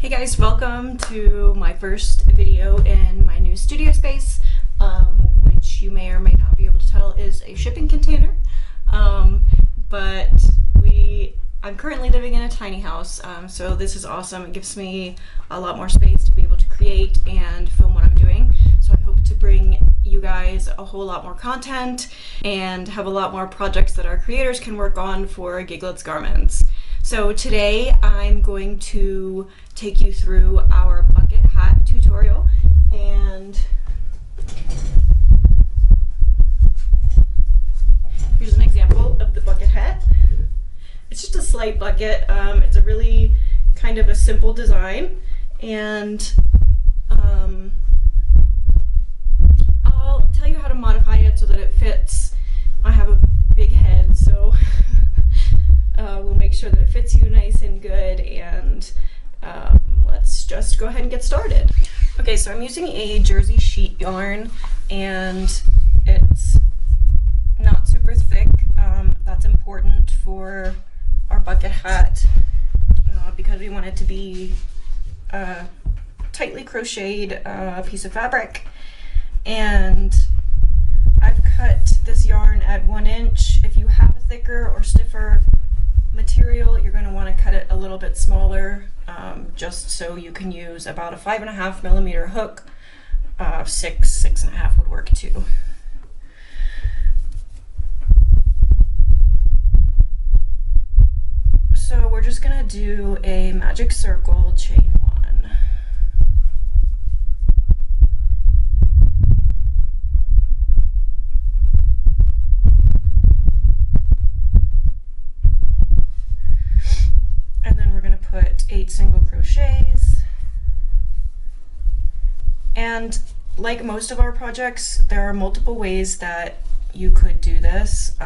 Hey guys, welcome to my first video in my new studio space, which you may or may not be able to tell is a shipping container. But I'm currently living in a tiny house, so this is awesome. It gives me a lot more space to be able to create and film what I'm doing. So I hope to bring you guys a whole lot more content and have a lot more projects that our creators can work on for Giglets Garments. So today I'm going to take you through our bucket hat tutorial, and here's an example of the bucket hat. It's just a slight bucket. It's a really kind of a simple design, and I'll tell you how to modify it so that it fits. I have a big head, so we'll make sure that it fits you nice and good, and let's just go ahead and get started. Okay, so I'm using a jersey sheet yarn, and it's not super thick. That's important for our bucket hat because we want it to be a tightly crocheted piece of fabric. And I've cut this yarn at 1 inch. If you have a thicker or stiffer material, you're going to want to cut it a little bit smaller, just so you can use about a 5.5 millimeter hook. 6.5 would work too. So we're just going to do a magic circle chain 1. And then we're going to put 8 single crochets. And like most of our projects, there are multiple ways that you could do this.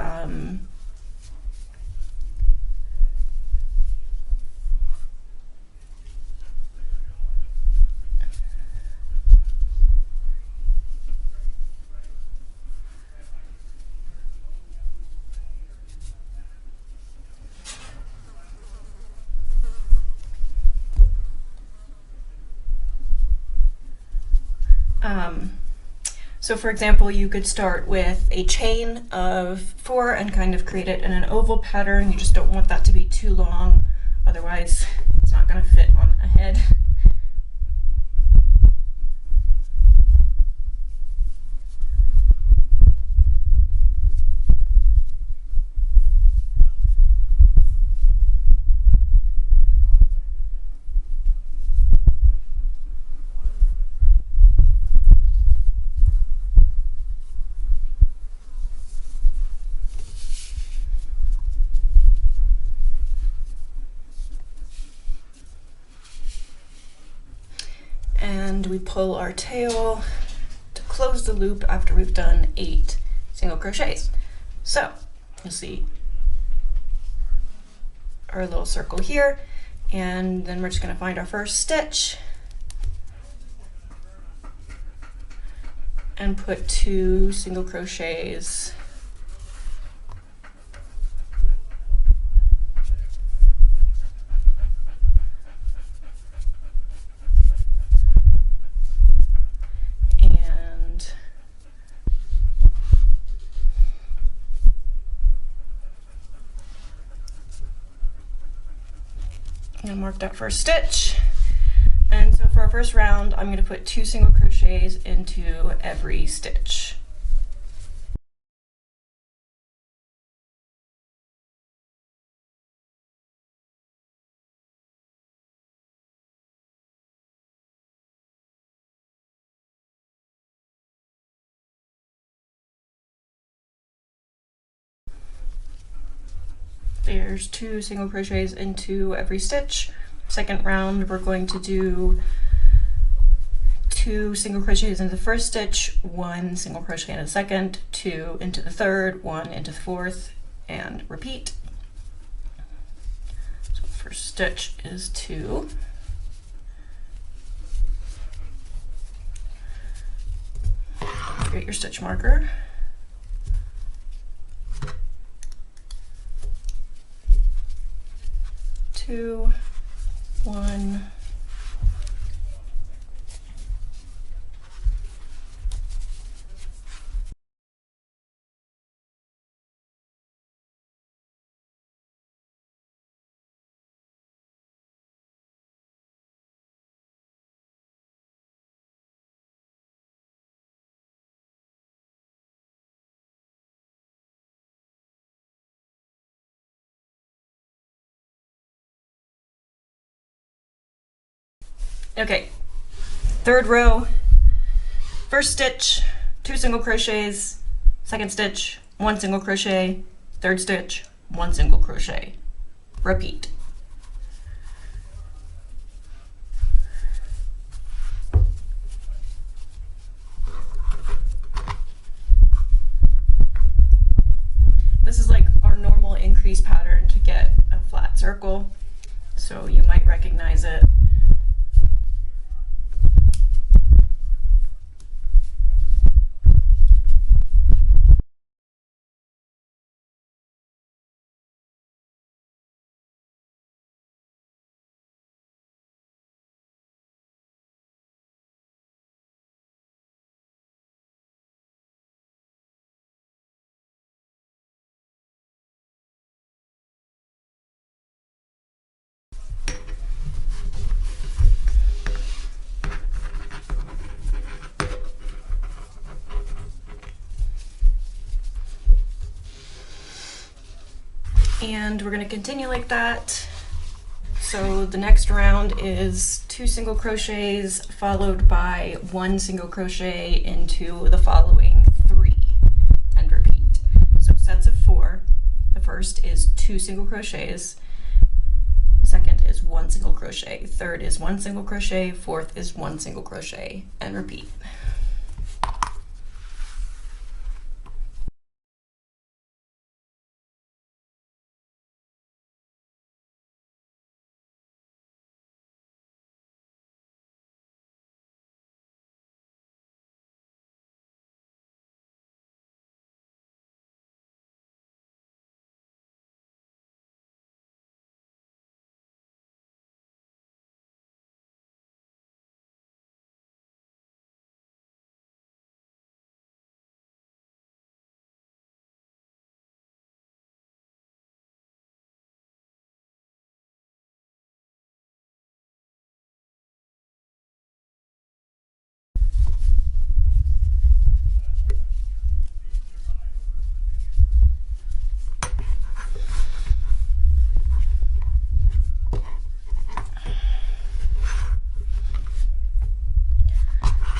So for example, you could start with a chain of 4 and kind of create it in an oval pattern. You just don't want that to be too long, otherwise it's not going to fit on a head. And we pull our tail to close the loop after we've done 8 single crochets. So you'll see our little circle here, and then we're just going to find our first stitch and put 2 single crochets . And mark that first stitch. And so for our first round, I'm going to put 2 single crochets into every stitch. There's 2 single crochets into every stitch. Second round, we're going to do 2 single crochets into the first stitch, 1 single crochet into the second, 2 into the third, 1 into the fourth, and repeat. So the first stitch is 2. Get your stitch marker. 2, 1, Okay, third row, first stitch, 2 single crochets, second stitch, 1 single crochet, third stitch, 1 single crochet. Repeat. This is like our normal increase pattern to get a flat circle, so you might recognize it. And we're going to continue like that. So the next round is 2 single crochets followed by 1 single crochet into the following 3 and repeat. So sets of 4. The first is 2 single crochets, second is 1 single crochet, third is 1 single crochet, fourth is 1 single crochet, and repeat.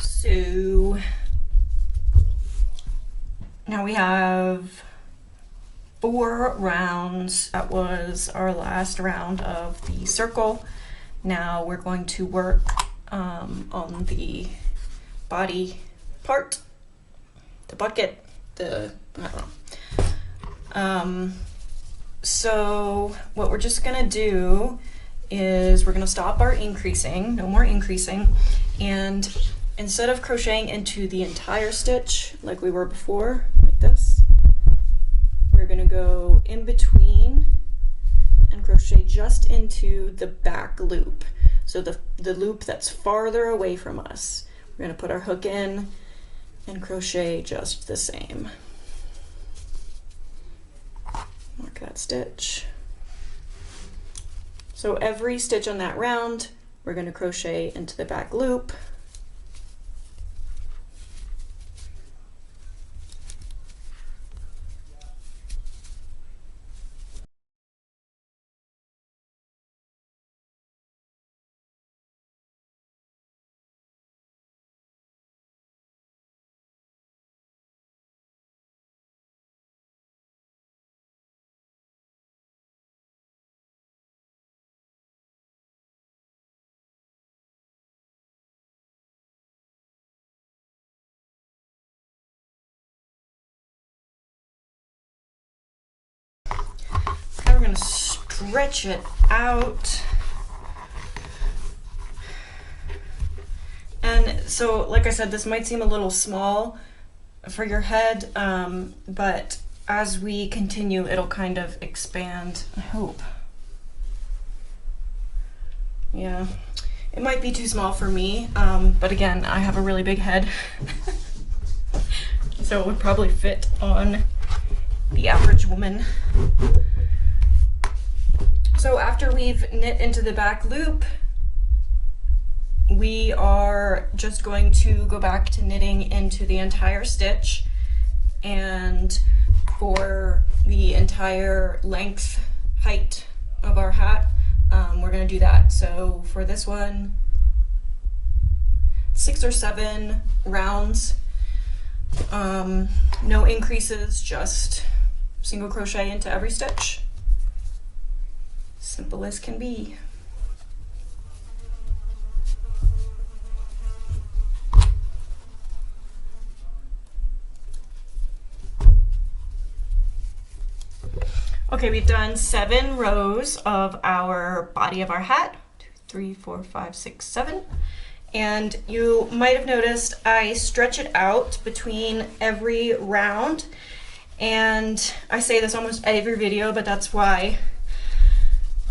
So now we have 4 rounds. That was our last round of the circle. Now we're going to work on the body part, the bucket, I don't know. So what we're just gonna do is we're gonna stop our increasing, no more increasing, and instead of crocheting into the entire stitch like we were before, like this, we're gonna go in between and crochet just into the back loop. So the loop that's farther away from us. We're gonna put our hook in and crochet just the same. Mark that stitch. So every stitch on that round, we're gonna crochet into the back loop. Now we're going to stretch it out. And so, like I said, this might seem a little small for your head, but as we continue, it'll kind of expand, I hope. Yeah, it might be too small for me, but again, I have a really big head, so it would probably fit on the average woman. So after we've knit into the back loop, we are just going to go back to knitting into the entire stitch, and for the entire height of our hat, we're going to do that. So for this one, 6 or 7 rounds. No increases, just single crochet into every stitch. Simple as can be. Okay, we've done 7 rows of our body of our hat. 2, 3, 4, 5, 6, 7. And you might have noticed I stretch it out between every round. And I say this almost every video, but that's why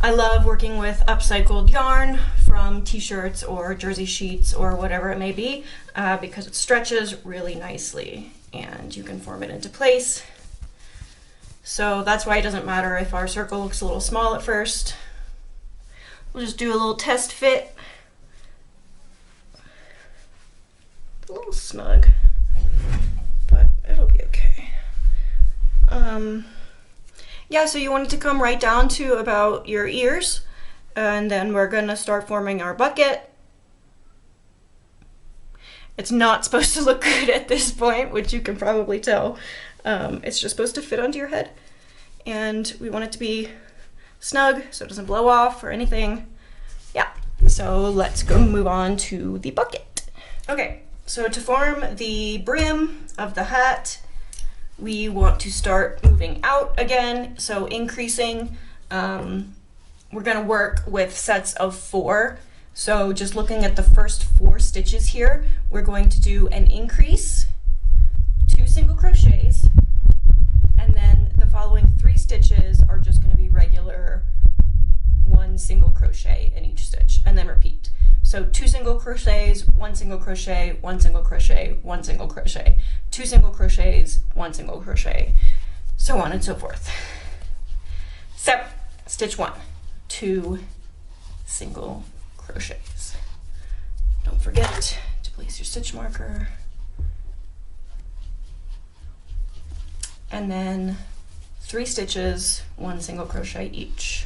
I love working with upcycled yarn from t-shirts or jersey sheets or whatever it may be, because it stretches really nicely and you can form it into place. So that's why it doesn't matter if our circle looks a little small at first. We'll just do a little test fit. A little snug, but it'll be okay. Yeah, so you want it to come right down to about your ears, and then we're gonna start forming our bucket. It's not supposed to look good at this point, which you can probably tell. It's just supposed to fit onto your head, and we want it to be snug so it doesn't blow off or anything. Yeah, so let's go move on to the bucket. Okay, so to form the brim of the hat, we want to start moving out again, so increasing. We're gonna work with sets of 4. So just looking at the first 4 stitches here, we're going to do an increase, 2 single crochets, and then the following 3 stitches are just going to be regular 1 single crochet in each stitch, and then repeat. So 2 single crochets, 1 single crochet, 1 single crochet, 1 single crochet, 2 single crochets, 1 single crochet, so on and so forth. So stitch 1, 2 single crochets. Don't forget to place your stitch marker. And then 3 stitches, 1 single crochet each.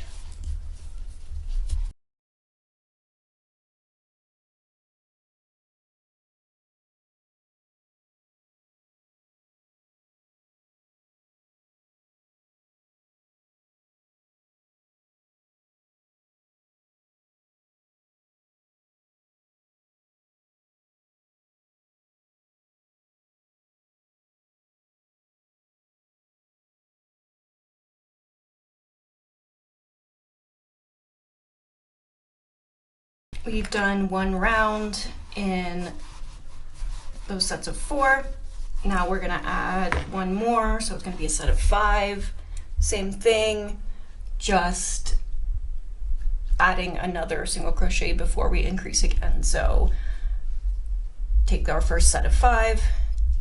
We've done 1 round in those sets of 4. Now we're gonna add 1 more, so it's gonna be a set of 5. Same thing, just adding another single crochet before we increase again. So take our first set of 5.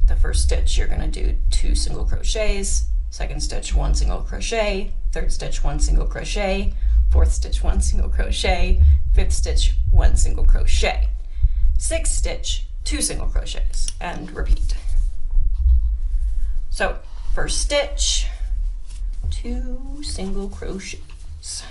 The first stitch you're gonna do 2 single crochets, second stitch 1 single crochet, third stitch 1 single crochet, fourth stitch 1 single crochet, fifth stitch 1 single crochet, sixth stitch 2 single crochets, and repeat. So first stitch, 2 single crochets.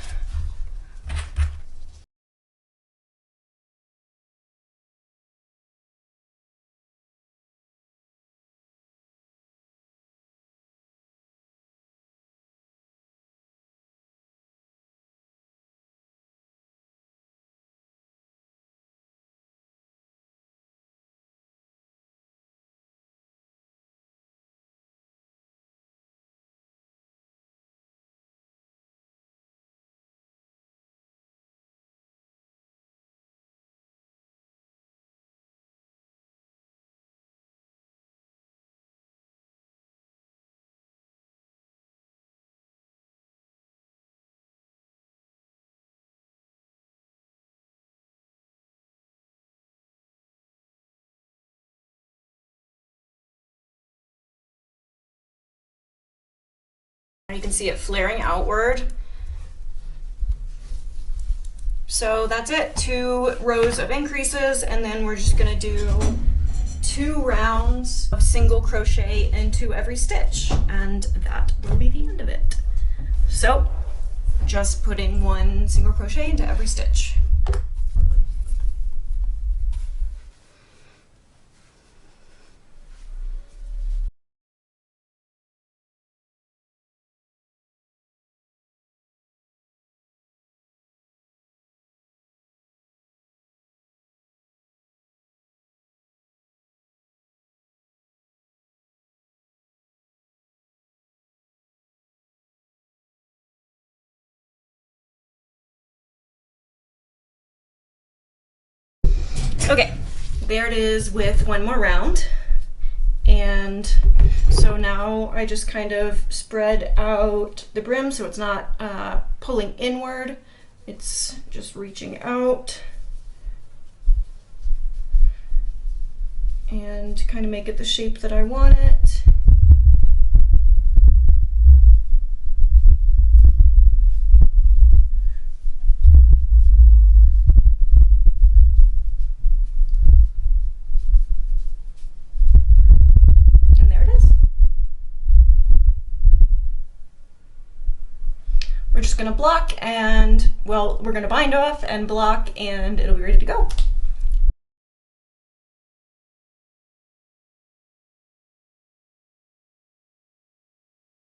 You can see it flaring outward. So that's it, 2 rows of increases, and then we're just gonna do 2 rounds of single crochet into every stitch, and that will be the end of it. So just putting 1 single crochet into every stitch. Okay, there it is with one more round. And so now I just kind of spread out the brim so it's not pulling inward, it's just reaching out, and kind of make it the shape that I want it. We're just gonna block and, well, we're gonna bind off and block and it'll be ready to go.